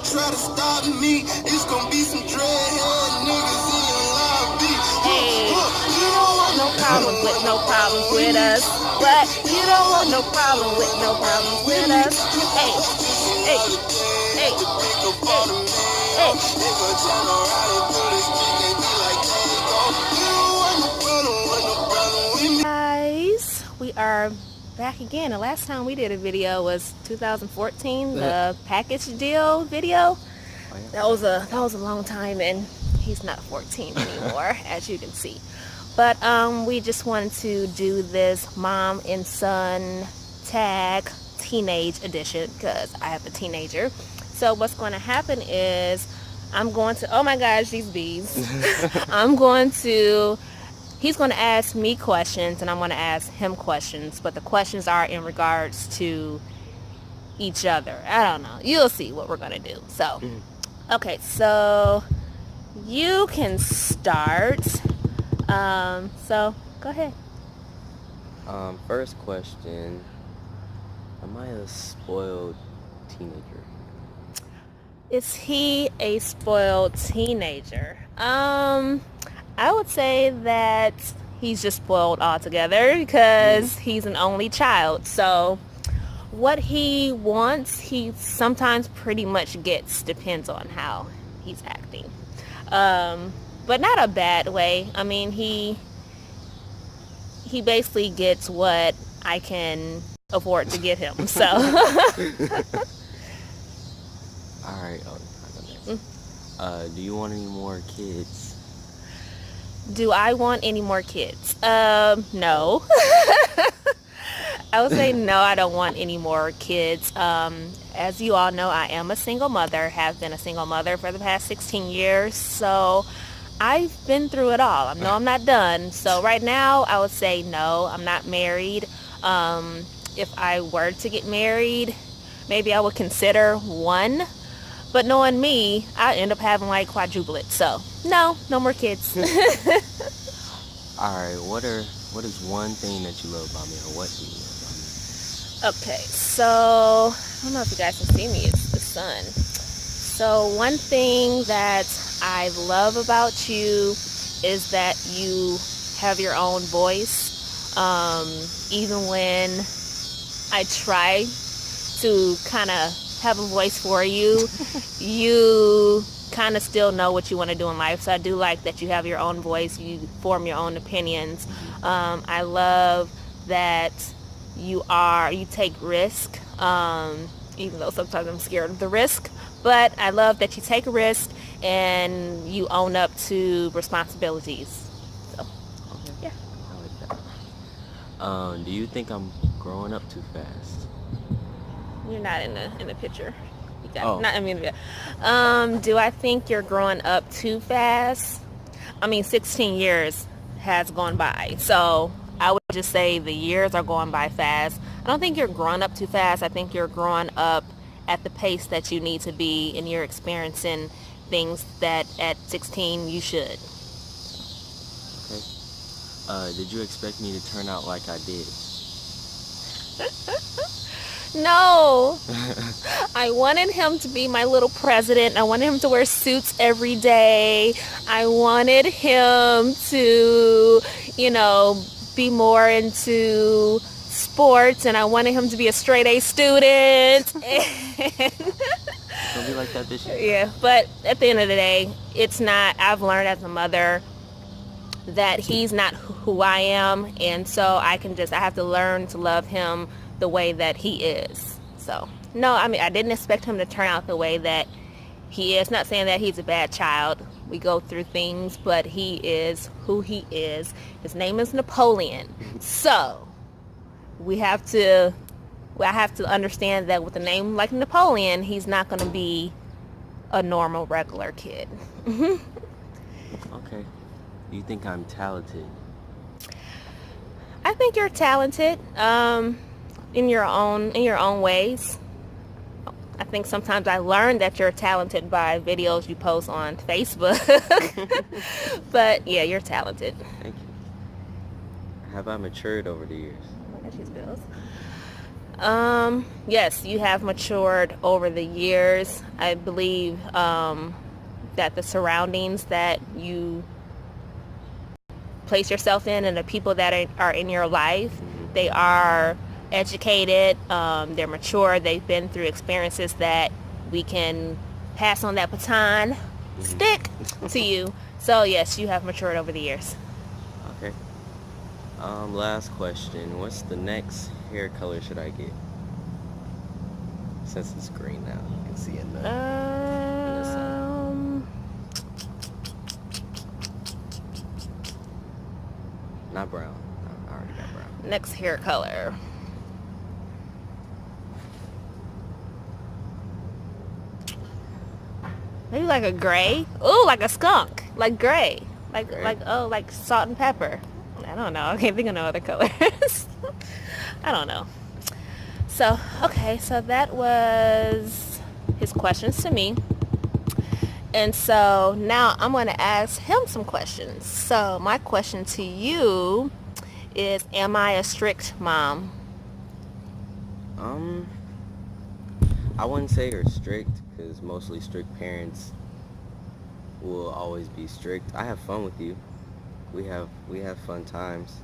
Try to stop me, it's gonna be some dreadhead niggas in your lobby. Hey, you don't want no problems with us. But you don't want no problems with us. Hey, hey, hey, hey, hey. Guys, we are back again. The last time we did a video was 2014, the package deal video. That was a long time, and he's not 14 anymore, as you can see. But we just wanted to do this mom and son tag teenage edition because I have a teenager. So what's going to happen is I'm going to, oh my gosh, these bees. He's going to ask me questions and I'm going to ask him questions, but the questions are in regards to each other. I don't know. You'll see what we're going to do. So, okay, so you can start. So go ahead. First question, am I a spoiled teenager? Is he a spoiled teenager? I would say that he's just spoiled altogether because he's an only child. So what he wants, he sometimes pretty much gets, depends on how he's acting. But not a bad way. I mean, he basically gets what I can afford to give him. So. All right. Do you want any more kids? Do I want any more kids? No. I would say no, I don't want any more kids. As you all know, I am a single mother, have been a single mother for the past 16 years. So I've been through it all. I know I'm not done. So right now, I would say no, I'm not married. If I were to get married, maybe I would consider one. But knowing me, I end up having like quadruplets. So no more kids. All right. What is one thing that you love about me, or what do you love about me? Okay, so I don't know if you guys can see me. It's the sun. So one thing that I love about you is that you have your own voice. Even when I try to kind of have a voice for you, you kind of still know what you want to do in life. So I do like that you have your own voice, you form your own opinions. I love that you take risk, even though sometimes I'm scared of the risk, but I love that you take a risk and you own up to responsibilities. So Okay. yeah. I like that. Do you think I'm growing up too fast? You're not in the picture. You got Oh. not. I mean, do I think you're growing up too fast? I mean, 16 years has gone by, so I would just say the years are going by fast. I don't think you're growing up too fast. I think you're growing up at the pace that you need to be, and you're experiencing things that at 16 you should. Okay. Did you expect me to turn out like I did? No. I wanted him to be my little president. I wanted him to wear suits every day. I wanted him to, be more into sports, and I wanted him to be a straight A student. Don't be like that this year. Yeah, but at the end of the day, it's not. I've learned as a mother that he's not who I am, and so I have to learn to love him the way that he is. So no, I mean, I didn't expect him to turn out the way that he is. Not saying that he's a bad child. We go through things, but he is who he is. His name is Napoleon. So I have to understand that with a name like Napoleon, he's not going to be a normal, regular kid. Okay. Do you think I'm talented? I think you're talented in your own ways. I think sometimes I learned that you're talented by videos you post on Facebook. But yeah, you're talented. Thank you. Have I matured over the years? Oh my gosh, these bills. Yes, you have matured over the years. I believe that the surroundings that you place yourself in and the people that are in your life, they are educated, they're mature, they've been through experiences that we can pass on that baton stick to you. So yes, you have matured over the years. Okay. Last question. What's the next hair color should I get? Since it's green now, you can see in the sun. Not brown. I already got brown. Next hair color. Maybe like a gray. Ooh, like a skunk. Like gray. Gray? Like salt and pepper. I don't know. I can't think of no other colors. I don't know. So, okay. So that was his questions to me. And so now I'm going to ask him some questions. So my question to you is, am I a strict mom? I wouldn't say you're strict, because mostly strict parents will always be strict. I have fun with you. We have fun times.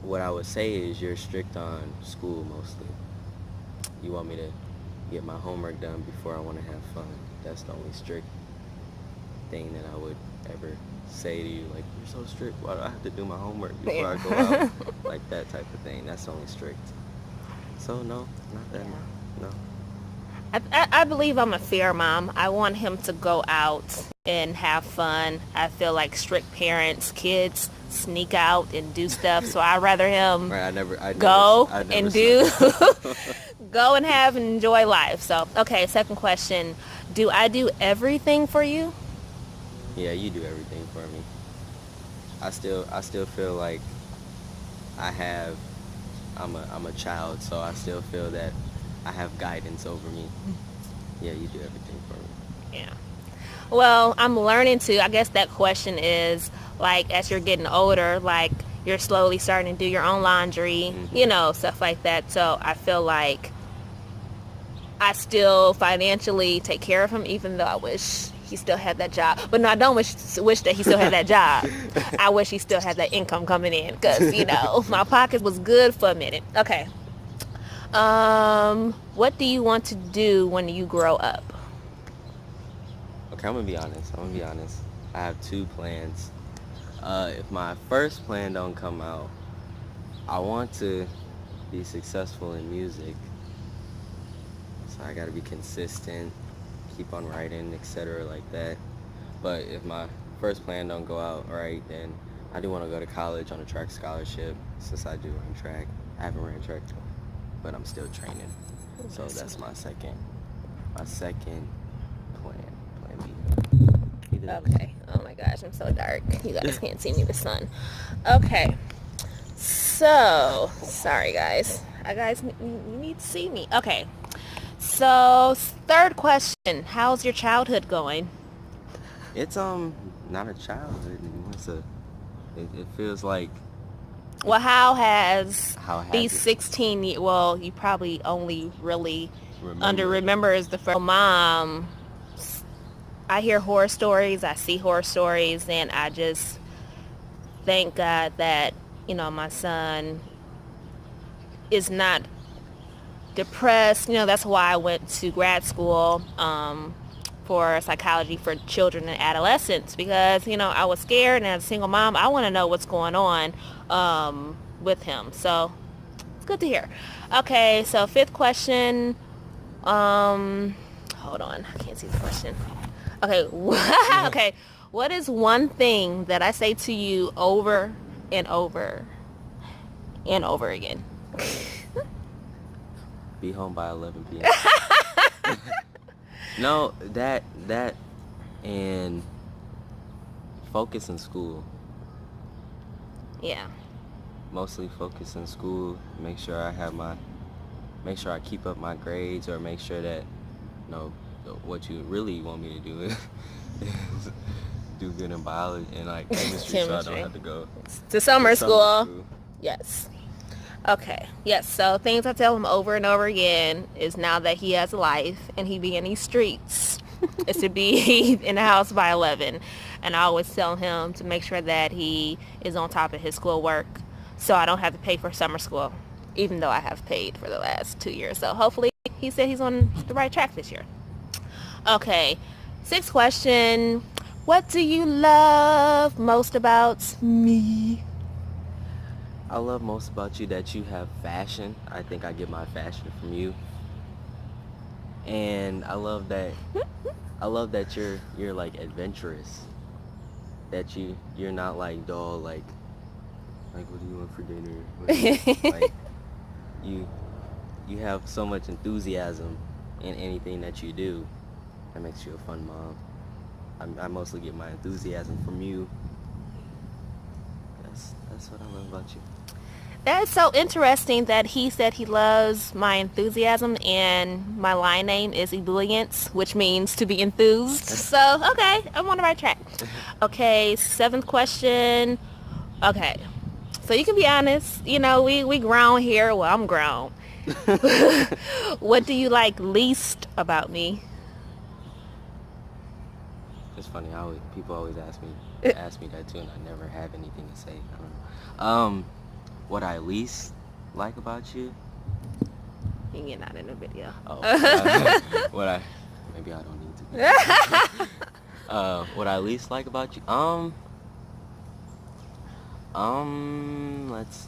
What I would say is you're strict on school mostly. You want me to get my homework done before I want to have fun. That's the only strict thing that I would ever say to you. Like, you're so strict. Why do I have to do my homework before I go out? Like that type of thing. That's the only strict. So no, not that. No. I believe I'm a fair mom. I want him to go out and have fun. I feel like strict parents, kids sneak out and do stuff. So I'd rather him go and have and enjoy life. So, okay, second question. Do I do everything for you? Yeah, you do everything for me. I still feel like I'm a child, so I still feel that I have guidance over me. Yeah, you do everything for me. Yeah. Well, I'm learning to, I guess that question is, like, as you're getting older, like, you're slowly starting to do your own laundry, stuff like that. So I feel like I still financially take care of him, even though I wish he still had that job. But no, I don't wish that he still had that job. I wish he still had that income coming in, because, my pocket was good for a minute. Okay. What do you want to do when you grow up? Okay, I'm gonna be honest. I have two plans. If my first plan don't come out, I want to be successful in music. So I gotta be consistent, keep on writing, etc. like that. But if my first plan don't go out right, then I do want to go to college on a track scholarship, since I do run track. I haven't ran track, but I'm still training. So that's my second plan B. Okay. Oh my gosh, I'm so dark. You guys can't see me, the sun. Okay. So, sorry guys. You need to see me. Okay. So, third question. How's your childhood going? It's not a childhood anymore. It feels like. Well, how has these it? 16 years, well, you probably only really remember as the first mom. I hear horror stories, I see horror stories, and I just thank God that, my son is not depressed. That's why I went to grad school for psychology for children and adolescents, because, I was scared, and as a single mom, I want to know what's going on with him. So it's good to hear. Okay, so fifth question. Hold on, I can't see the question. Okay. Okay. What is one thing that I say to you over and over and over again? Be home by 11 p.m. No, that and focus in school. Yeah. Mostly focus in school. Make sure I keep up my grades, or make sure that, what you really want me to do is do good in biology and like chemistry, so I don't have to go to summer school. Yes. Okay. Yes. So things I tell him over and over again is now that he has a life and he be in these streets, is to be in the house by 11. And I always tell him to make sure that he is on top of his schoolwork, so I don't have to pay for summer school, even though I have paid for the last 2 years. So hopefully he said he's on the right track this year. Okay. Sixth question. What do you love most about me? I love most about you that you have fashion. I think I get my fashion from you. And I love that you're like adventurous. That you're not like dull like what do you want for dinner? Like you you have so much enthusiasm in anything that you do. That makes you a fun mom. I mostly get my enthusiasm from you. That's what I love about you. That is so interesting that he said he loves my enthusiasm, and my line name is ebullience, which means to be enthused. So, okay, I'm on the right track. Okay, seventh question. Okay, so you can be honest. You know, we grown here. Well, I'm grown. What do you like least about me? It's funny. People always ask me that too, and I never have anything to say. I don't know. What I least like about you? You're not in the video. Oh, maybe I don't need to. What I least like about you? Let's.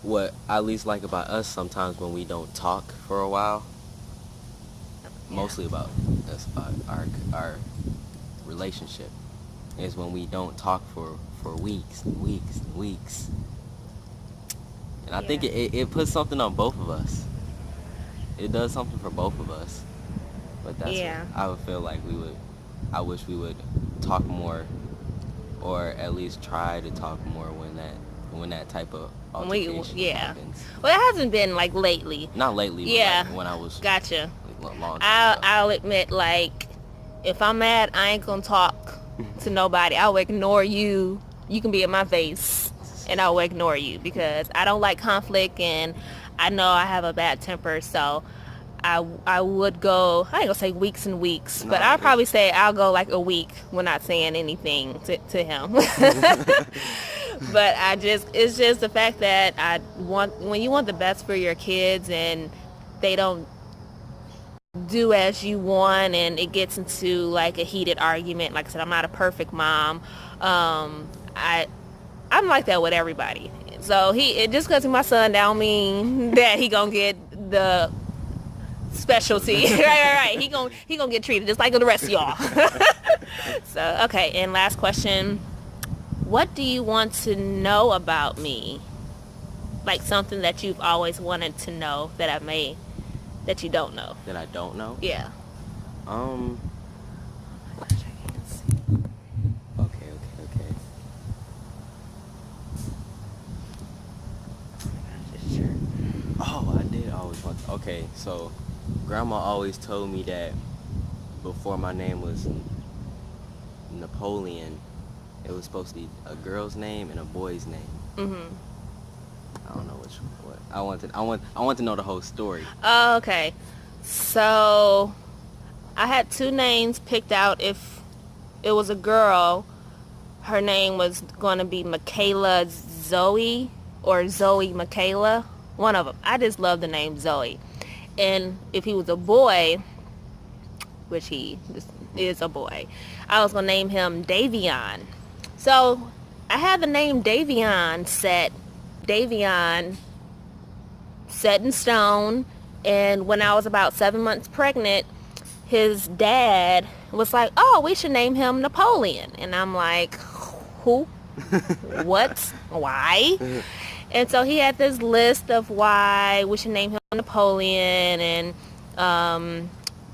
What I least like about us sometimes when we don't talk for a while. Mostly about our relationship is when we don't talk for weeks and weeks and weeks. And I think it puts something on both of us. It does something for both of us. But that's what I would feel like I wish we would talk more, or at least try to talk more when that type of altercation happens. Well, it hasn't been like lately. Not lately, but like when I was gotcha. Long time ago. I'll admit, like, if I'm mad, I ain't gonna talk to nobody. I'll ignore you. You can be in my face, and I'll ignore you because I don't like conflict, and I know I have a bad temper, so I would go, I ain't gonna say weeks and weeks, but I'll probably say I'll go like a week when not saying anything to him. But it's just the fact that when you want the best for your kids and they don't do as you want and it gets into like a heated argument, like I said, I'm not a perfect mom. I'm like that with everybody. So just because he's my son don't mean that he gonna get the specialty. right. He gonna get treated just like the rest of y'all. So, okay, and last question. What do you want to know about me? Like something that you've always wanted to know that you don't know. That I don't know? Yeah. Okay. Oh, I did always want to. Okay, so Grandma always told me that before my name was Napoleon, it was supposed to be a girl's name and a boy's name. Mm-hmm. I don't know what. I want to know the whole story. Oh, okay. So I had two names picked out. If it was a girl, her name was going to be Michaela Zoe or Zoe Michaela. One of them. I just love the name Zoe. And if he was a boy, which he is a boy, I was going to name him Davion. So I had the name Davion set in stone, and when I was about 7 months pregnant, his dad was like, oh, we should name him Napoleon. And I'm like, who? What? Why? And so he had this list of why we should name him Napoleon, and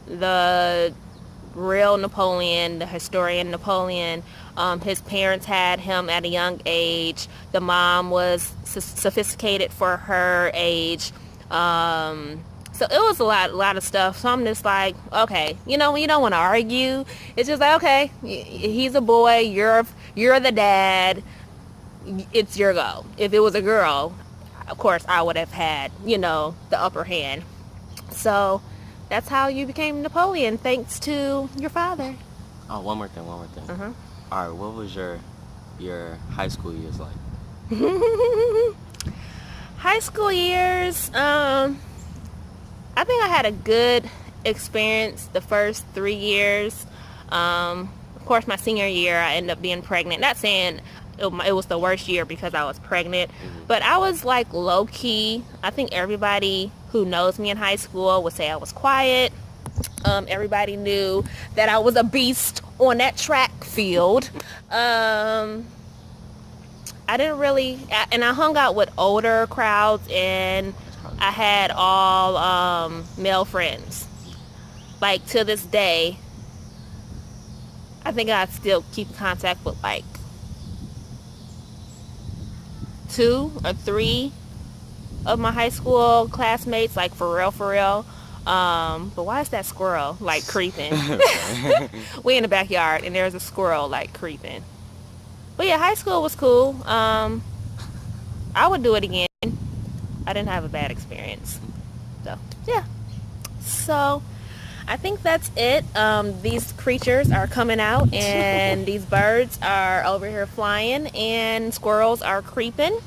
the real Napoleon, the historian Napoleon, his parents had him at a young age. The mom was sophisticated for her age. So it was a lot of stuff. So I'm just like, okay, when you don't want to argue, it's just like, okay, he's a boy, you're the dad, it's your go. If it was a girl, of course I would have had, the upper hand. So that's how you became Napoleon, thanks to your father. Oh, one more thing. Uh-huh. All right, what was your high school years like? High school years, I think I had a good experience the first 3 years. Of course, my senior year, I ended up being pregnant. Not saying it was the worst year because I was pregnant, but I was like low key. I think everybody who knows me in high school would say I was quiet. Everybody knew that I was a beast on that track field. I didn't really, and I hung out with older crowds, and I had all male friends. Like, to this day, I think I still keep contact with like 2 or 3 of my high school classmates, like for real. But why is that squirrel like creeping? We in the backyard and there's a squirrel like creeping. But yeah, high school was cool. I would do it again. I didn't have a bad experience. So yeah. So I think that's it. These creatures are coming out, and these birds are over here flying, and squirrels are creeping.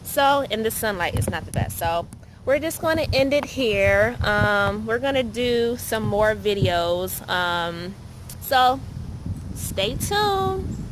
So, in the sunlight, it's not the best. So, we're just going to end it here. We're going to do some more videos. So, stay tuned.